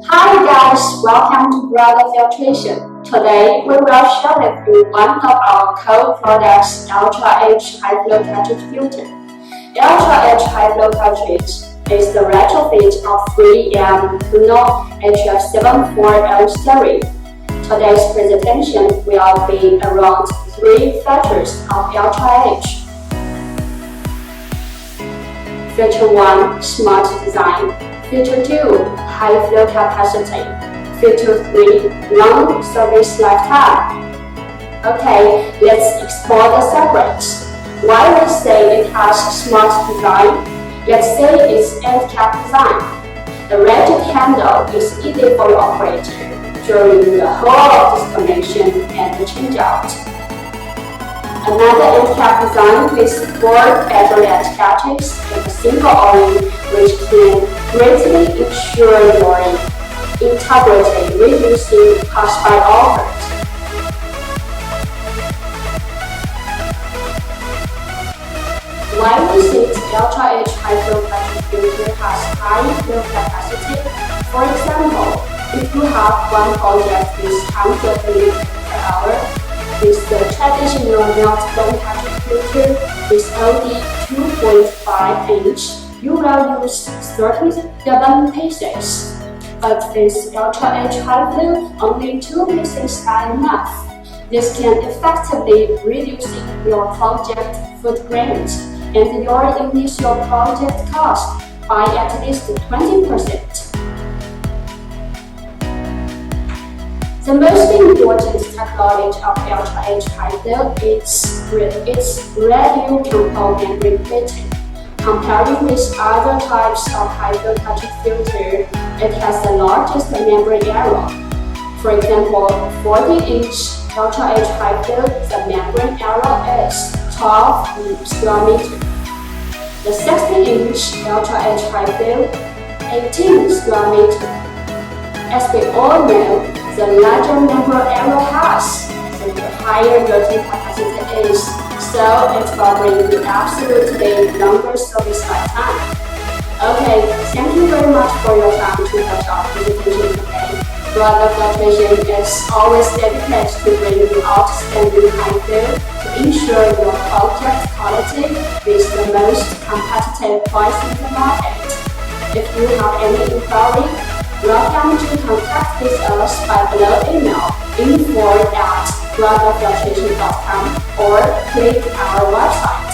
Hi guys, welcome to BrotherFiltration. Today we will share with you one of our core products, Ultra H High Flow Cartridge Filter. Ultra H High Flow Cartridge is the retrofit of 3M CUNO HF74L series. Today's presentation will be around 3 features of Ultra H. Feature 1, Smart Design. Feature 2, High Flow Capacity. Feature 3, Long Service Lifetime. Okay, let's explore the secrets. Why we say it has smart design? Let's say it's end cap design. The rigid handle is easy for the operator during the whole of disconnection and the changeout. Another end cap design is 4 bayonet catches and a single O-ring, which can greatly ensure your integrity, reducing cost by effort. Why we think Ultra H High Flow Cartridge Filter has high flow capacity? For example, if you have one project with 100 liters per hour, with the traditional melt-blown cartridge filter with only 2.5 inch, you will use 37 pieces. But with Ultra H High Flow, only 2 pieces are enough. This can effectively reduce your project footprint and your initial project cost by at least 20%. The most important technology of Ultra H High Flow is its radial component repeating. Comparing with other types of high flow cartridge filter, it has the largest membrane area. For example, 40-inch Ultra H High Flow, the membrane area is 12 square meters. The 60-inch Ultra H High Flow, 18 square meters. As we all know, the larger membrane area has, the higher rotating capacity is, so it will bring you absolutely longer service lifetime. Okay, thank you very much for your time to watch our presentation today. BrotherFiltration is always dedicated to bring you outstanding high flow to ensure your project quality with the most competitive price in the market. If you have any inquiry, welcome to contact with us by below email info@brotherfiltration.com or click our website.